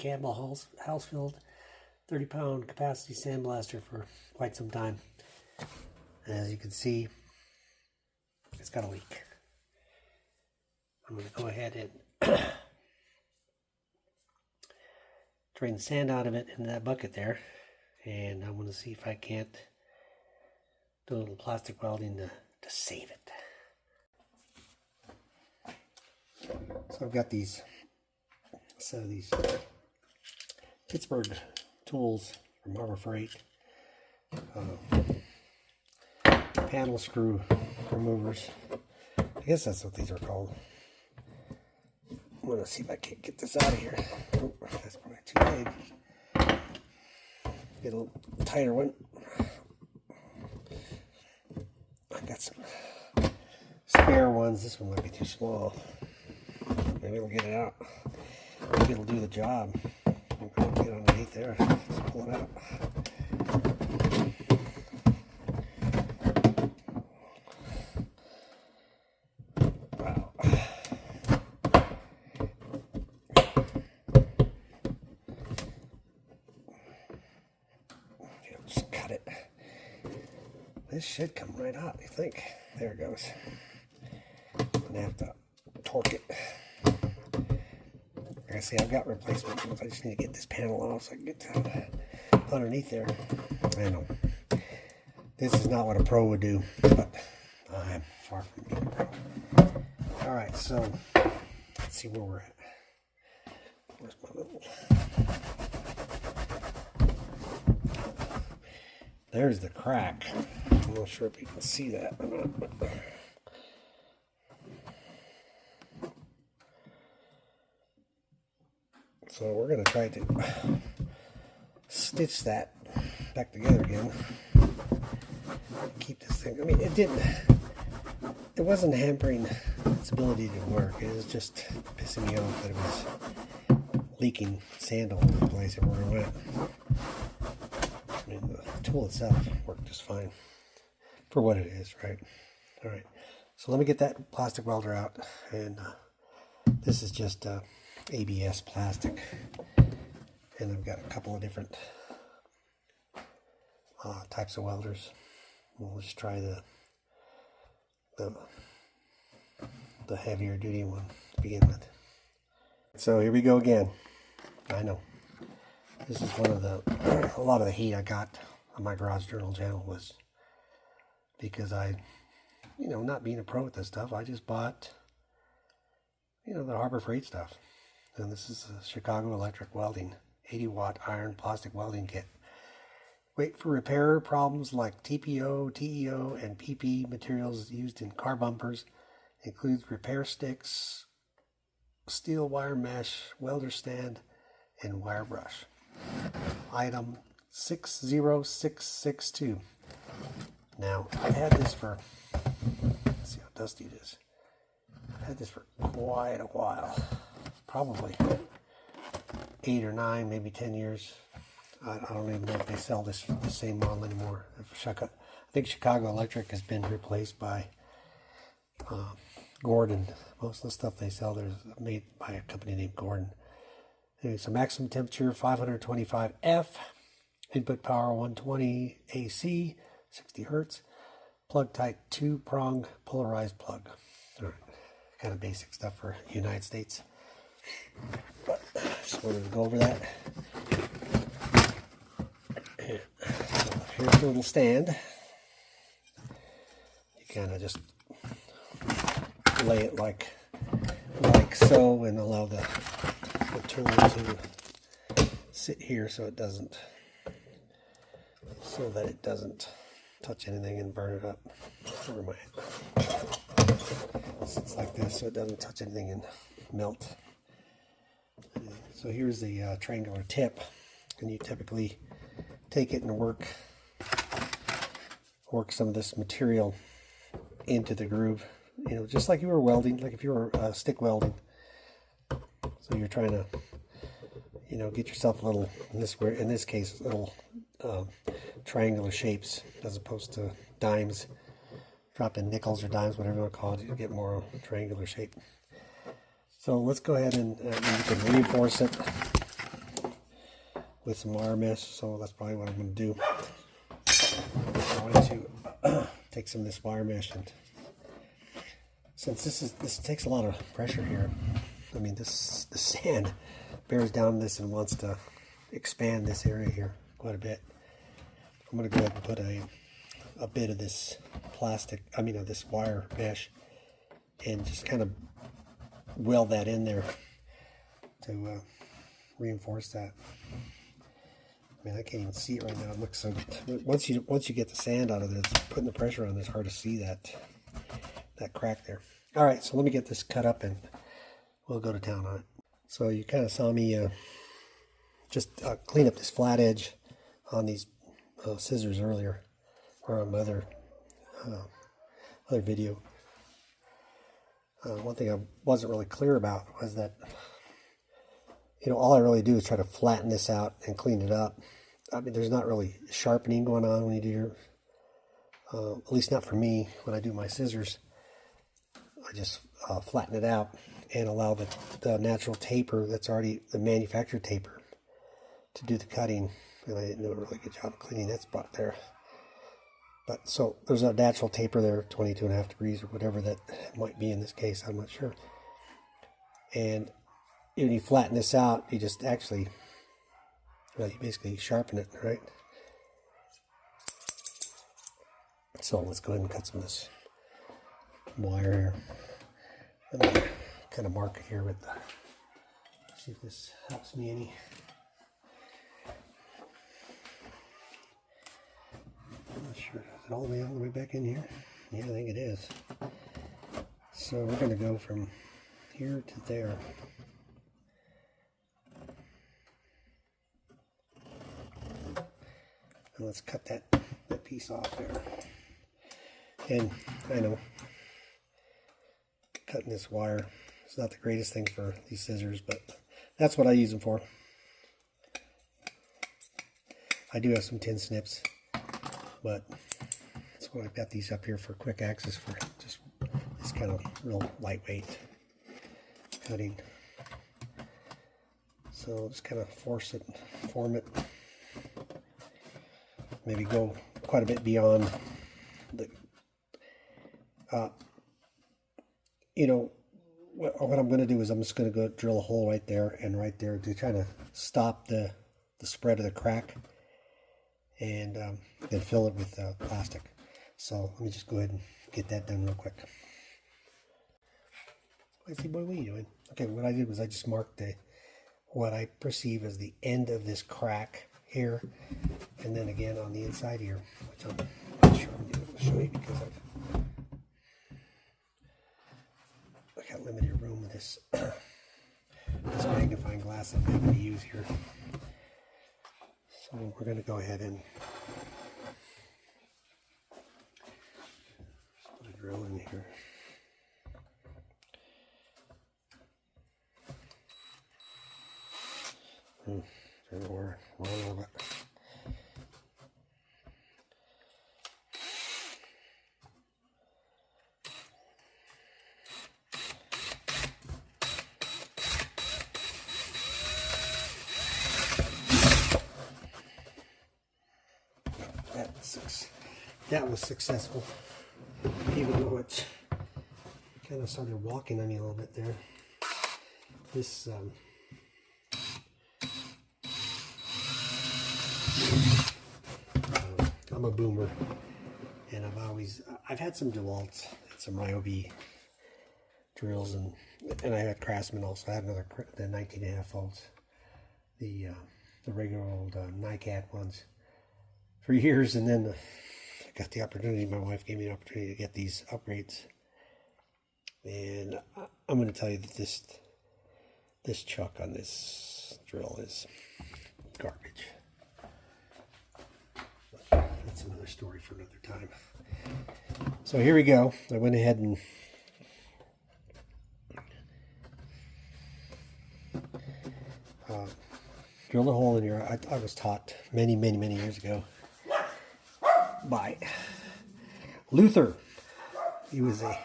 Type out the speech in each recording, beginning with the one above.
Campbell Hausfeld 30-pound capacity sandblaster for quite some time. And as you can see, it's got a leak. I'm going to go ahead and drain the sand out of it into that bucket there, and I'm going to see if I can't do a little plastic welding to save it. So I've got these set of these Pittsburgh tools from Harbor Freight, panel screw removers. I guess that's what these are called. I'm going to see if I can't get this out of here. Oh, that's probably too big. Get a little tighter one. I got some spare ones. This one might be too small. Maybe it'll get it out. Maybe it'll do the job. I'll get underneath there. Let's pull it out. Wow. Just cut it. This should come right out, I think. There it goes. I'm gonna have to torque it. Like I say, I've got replacement tools. I just need to get this panel off so I can get to underneath there. I know this is not what a pro would do, but I'm far from being a pro. Alright, so let's see where we're at. Where's my little... There's the crack. I'm not sure if you can see that or not, but... So we're going to try to stitch that back together again. Keep this thing. I mean, it wasn't hampering its ability to work. It was just pissing me off that it was leaking sand all over the place everywhere I went. I mean, the tool itself worked just fine for what it is, right? All right. So let me get that plastic welder out, and this is just ABS plastic, and I've got a couple of different types of welders. We'll just try the heavier duty one to begin with. So here we go again. I know this is one of a lot of the heat I got on my Garage Journal channel was because not being a pro at this stuff, I just bought the Harbor Freight stuff. And this is a Chicago Electric Welding 80-watt iron plastic welding kit. Great for repair problems like TPO, TEO, and PP materials used in car bumpers. Includes repair sticks, steel wire mesh, welder stand, and wire brush. Item 60662. Now, I've had this for, let's see how dusty it is. I've had this for quite a while. Probably 8 or 9, maybe 10 years. I don't even know if they sell the same model anymore. I think Chicago Electric has been replaced by Gordon. Most of the stuff they sell there is made by a company named Gordon. Anyway, so maximum temperature 525 F, input power 120 AC, 60 Hertz, plug type 2-prong polarized plug. All right, kind of basic stuff for the United States. But just wanted to go over that. And so here's the little stand. You kind of just lay it like so, and allow the tool to sit here so that it doesn't touch anything and burn it up. Where am I? It sits like this so it doesn't touch anything and melt. So here's the triangular tip, and you typically take it and work some of this material into the groove, just like you were welding, like if you were stick welding. So you're trying to, get yourself a little, in this case, little triangular shapes as opposed to dimes. Drop in nickels or dimes, whatever you want to call it, you get more triangular shape. So let's go ahead and you can reinforce it with some wire mesh, so that's probably what I'm going to do. I'm going to take some of this wire mesh, and since this takes a lot of pressure here, I mean the sand bears down this and wants to expand this area here quite a bit. I'm going to go ahead and put a bit of this of this wire mesh, and just kind of weld that in there to reinforce that. I mean, I can't even see it right now. It looks so good. Once you get the sand out of it, it's putting the pressure on. It's hard to see that crack there. All right, so let me get this cut up and we'll go to town on it. So you kind of saw me just clean up this flat edge on these scissors earlier, or on my other video. One thing I wasn't really clear about was that, all I really do is try to flatten this out and clean it up. I mean, there's not really sharpening going on when you do your, at least not for me, when I do my scissors. I just flatten it out and allow the natural taper that's already the manufactured taper to do the cutting. And I didn't do a really good job of cleaning that spot there. But so there's a natural taper there, 22.5 degrees or whatever that might be in this case, I'm not sure. And when you flatten this out, you just actually, you basically sharpen it, right? So let's go ahead and cut some of this wire here. Let me kind of mark it here with the, see if this helps me any. I'm not sure, is it all the way back in here? Yeah, I think it is. So we're going to go from here to there. And let's cut that piece off there. And I know cutting this wire is not the greatest thing for these scissors, but that's what I use them for. I do have some tin snips, but that's what I've got these up here for quick access, for just this kind of real lightweight cutting. So just kind of force it, form it. Maybe go quite a bit beyond the, what I'm going to do is I'm just going to go drill a hole right there and right there to kind of stop the spread of the crack, and then fill it with plastic. So let me just go ahead and get that done real quick. I see, boy, what are you doing? Okay, what I did was I just marked what I perceive as the end of this crack here, and then again on the inside here, which I'm not sure I'm going to be able to show you because I got limited room with this this magnifying glass I'm going to use here. So we're going to go ahead and put a drill in here. Turn the wire around a little bit. That was successful, even though it kind of started walking on me a little bit there. This I'm a boomer, and I've had some DeWalt's and some Ryobi drills, and I had Craftsman also. I had another, the 19.5 volts, the regular old NiCad ones for years, and then I got the opportunity. My wife gave me the opportunity to get these upgrades, and I'm going to tell you that this chuck on this drill is garbage. That's another story for another time. So here we go. I went ahead and drilled a hole in here. I was taught many years ago by Luther. He was a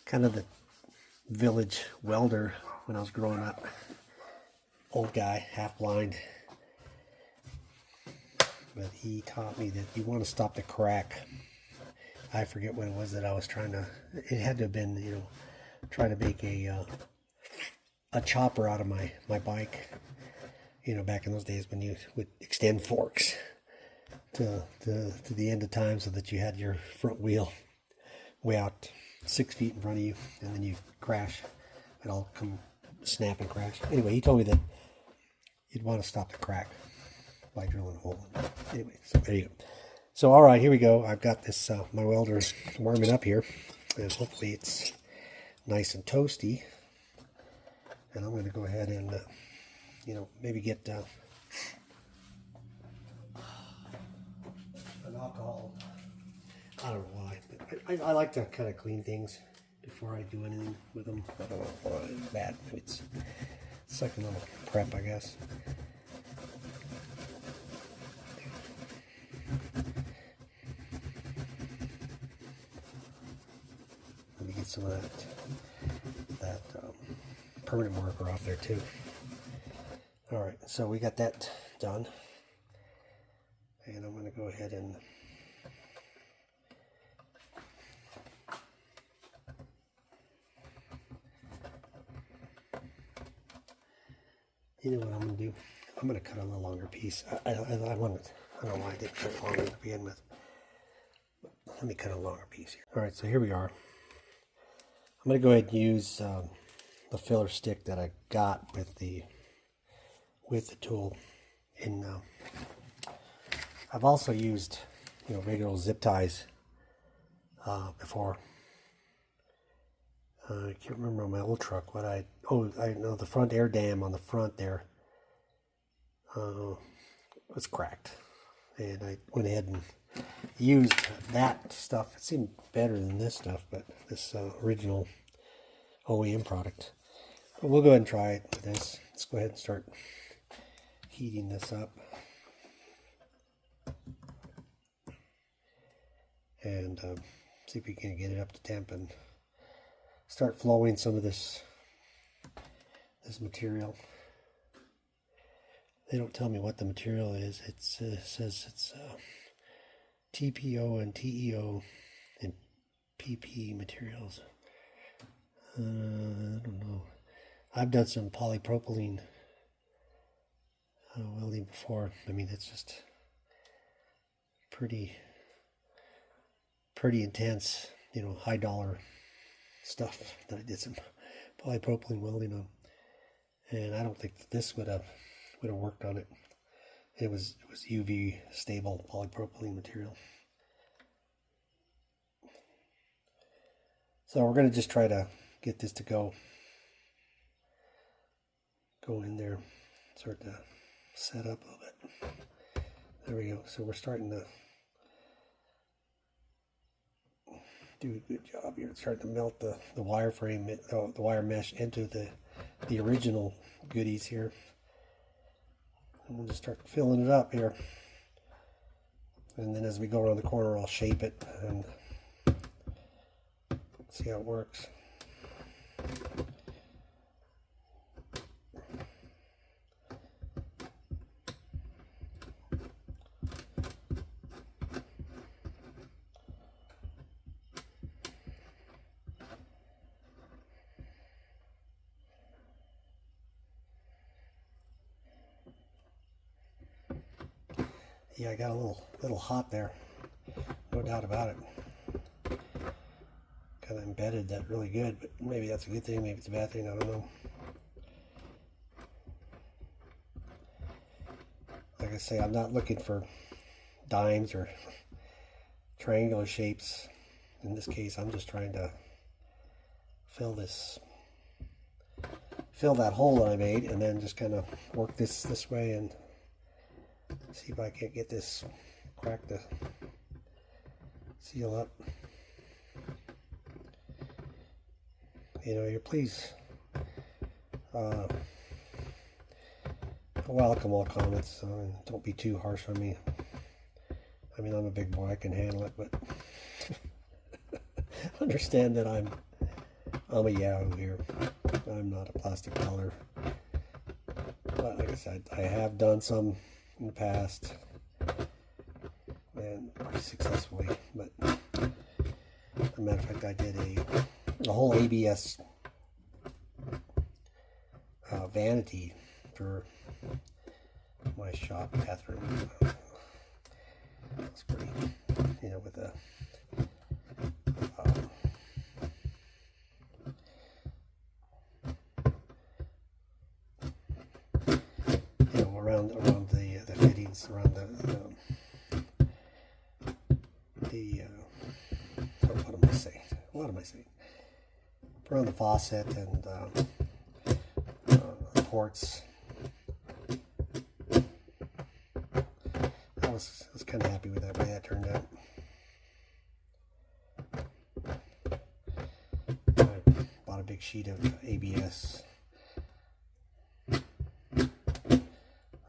kind of the village welder when I was growing up. Old guy, half blind. but he taught me that you want to stop the crack. I forget what it was that I was trying to, it had to have been, you know, trying to make a chopper out of my bike, you know, back in those days when you would extend forks to the end of time so that you had your front wheel way out 6 feet in front of you, and then you crash. It all come snap and crash. Anyway, he told me that you'd want to stop the crack by drilling a hole. Anyway, so there you go. So all right, here we go. I've got this, my welder warming up here, and hopefully it's nice and toasty. And I'm going to go ahead and, you know, maybe get an alcohol. I don't know why, but I like to kind of clean things before I do anything with them. I don't know why it's bad. Maybe it's like a little prep, I guess. Let me get some of that permanent marker off there too. All right, so we got that done, and I'm going to go ahead and you know what I'm going to do? I'm going to cut a little longer piece. I don't know why I didn't cut it longer to begin with. But let me cut a longer piece here. All right, so here we are. I'm going to go ahead and use the filler stick that I got with the tool. And I've also used, you know, regular zip ties before. I can't remember on my old truck what I know the front air dam on the front there was cracked, and I went ahead and used that stuff. It seemed better than this stuff, but this original OEM product. But we'll go ahead and try it with this. Let's go ahead and start heating this up, and see if we can get it up to temp and start flowing some of this material. They don't tell me what the material is. It says it's TPO and TEO and PP materials. I don't know. I've done some polypropylene welding before. I mean, it's just pretty intense, you know, high dollar stuff that I did some polypropylene welding on, and I don't think that this would have worked on it. It was UV stable polypropylene material. So we're going to just try to get this to go in there, start to set up a little bit. There we go. So we're starting to do a good job here. It's starting to melt the wire frame, the wire mesh into the original goodies here. And we'll just start filling it up here. And then as we go around the corner, I'll shape it and see how it works. Yeah, I got a little hot there, no doubt about it. Kind of embedded that really good, but maybe that's a good thing, maybe it's a bad thing, I don't know. Like I say, I'm not looking for dimes or triangular shapes. In this case, I'm just trying to fill that hole that I made, and then just kind of work this way and see if I can't get this crack to seal up. You know, you're please welcome all comments. Don't be too harsh on me. I mean, I'm a big boy, I can handle it, but understand that I'm a yahoo here. I'm not a plastic welder. But like I said, I have done some in the past. and pretty successfully. But as a matter of fact, I did a whole ABS vanity for my shop bathroom. It's pretty, you know, with a you know, around the fittings, around what am I saying? Around the faucet and ports. I was kind of happy with that way that turned out. I bought a big sheet of ABS. I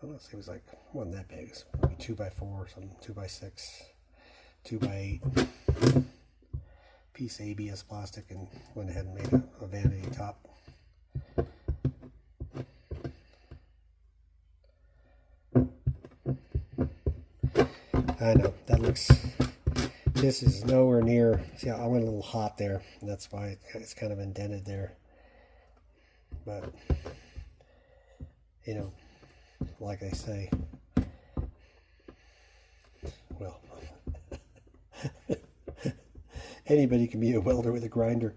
don't know, it was like, wasn't that big. It's maybe 2x4 or something, 2x6, 2x8 piece of ABS plastic, and went ahead and made a vanity top. I know, that looks, this is nowhere near, see, I went a little hot there, and that's why it's kind of indented there. But, you know, like I say, well, anybody can be a welder with a grinder,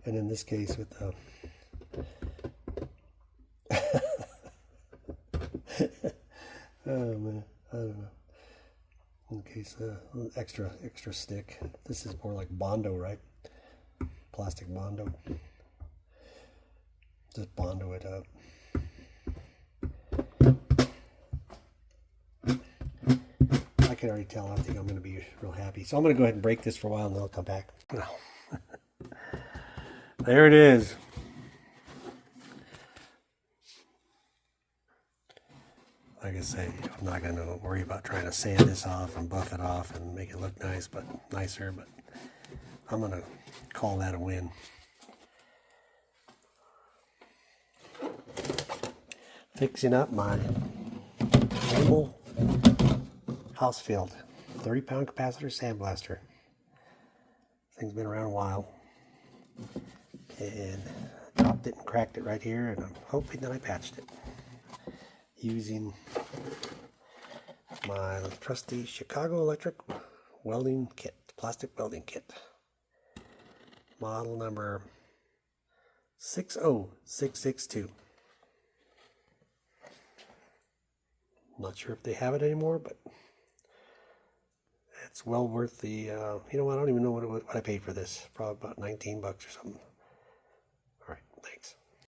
and in this case with oh man, I don't know. In case extra stick. This is more like Bondo, right? Plastic Bondo. Just Bondo it up. I can already tell. I think I'm going to be real happy. So I'm going to go ahead and break this for a while, and then I'll come back. There it is. Like I say, I'm not going to worry about trying to sand this off and buff it off and make it look nice, but nicer. But I'm going to call that a win. Fixing up my Campbell Hausfeld 30-pound capacitor sandblaster. Thing's been around a while, and dropped it and cracked it right here, and I'm hoping that I patched it using my trusty Chicago Electric welding kit, plastic welding kit, model number 60662. Not sure if they have it anymore, but it's well worth the, you know what, I don't even know what I paid for this. Probably about 19 bucks or something. All right, thanks.